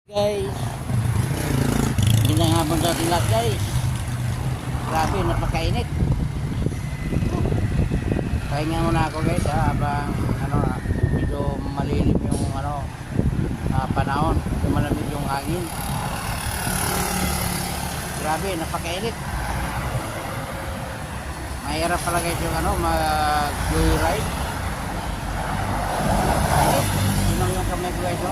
Guys, magandang hapon sa ating lahat guys. Grabe, napakainit. Pahinga muna ako guys habang medyo malilim yung panahon, medyo malamig yung hangin. Grabe, napakainit. Mahirap pala guys yung mag-joyride. Sino yung kamay ko guys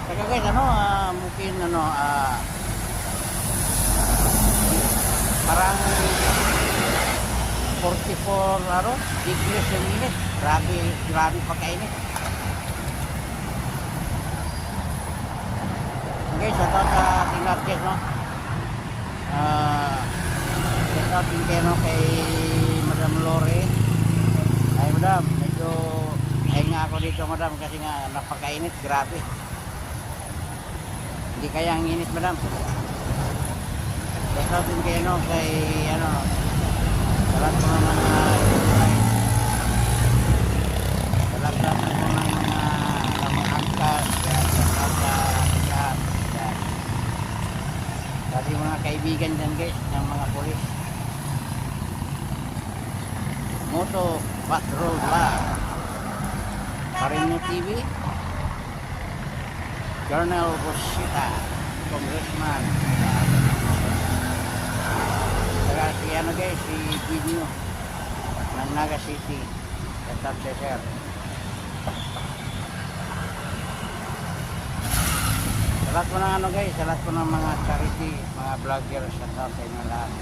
Kaya guys, mungkin parang 44 degrees yung init. Grabe pagkainit. Okay, shout out sa ating lahat guys, shout out din kayo kay Madam Lore. Ay madam, medyo hinga ako dito madam kasi nga napakainit, grabe. Hindi kaya ang init madam. Shout out din kayo kay salat ko naman salat naman ko ng mga angkas kasi mga kaibigan dyan guys ng mga polis. Moto Patrol Vlog, Parinyo TV, Colonel Busita, Congressman, saka si guys, si Ginyo ng Naga City, Tatap Sir. Salat ko ng guys, salat ko ng mga charity, mga vlogger sa top sa inyo lahat.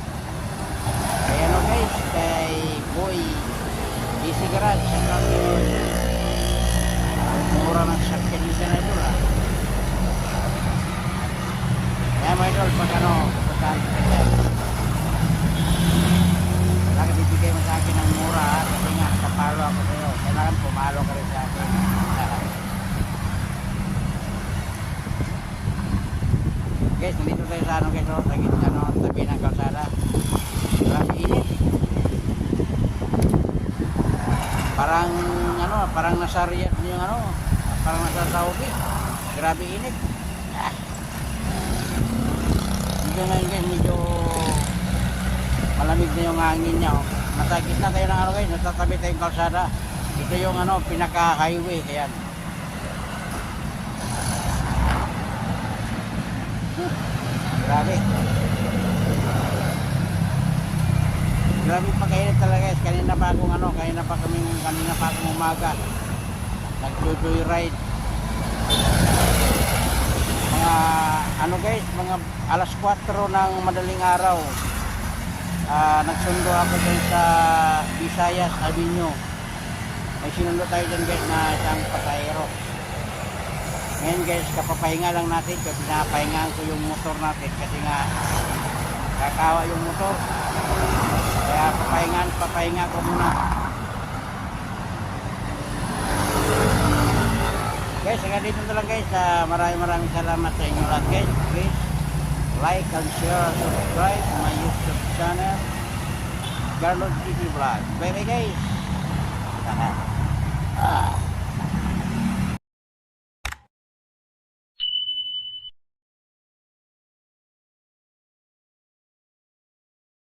Kaya guys, kay Boy Easy Garage, sa mura ng sakyan nisa na ito Kaya mga idol, pagkaan lagi bibigay mo sa akin ng mura kasi nga kapalo ako sa'yo. Kailangan pumalo ka rin sa akin. Guys, nandito tayo sa guys, tabi ng kalsada. Grabe init. Parang nasa Riyadh yung parang nasa Saudi. Grabe init. Medyo ngayon guys, medyo malamig na yung hangin niya. Masakit na tayo ng guys, natatabi tayong kalsada. Ito yung pinaka-highway. Ayan. Grabe. Grabe pagkainit talaga guys. Kanina pa akong umaga nag-joyride. Mga alas 4 ng madaling araw. Nagsundo ako dyan sa Visayas Avenue. May sinundo tayo dyan guys na isang pasahero. Ngayon guys, kapapahinga lang natin. Kaya pinapahingaan ko yung motor natin kasi nga kakawa yung motor. Kaya papahinga ko muna. Guys, hanggang dito na lang guys. Maraming salamat sa inyo lahat guys. Please like and share and subscribe to my YouTube channel, Garlod TV Vlog. Bye bye guys.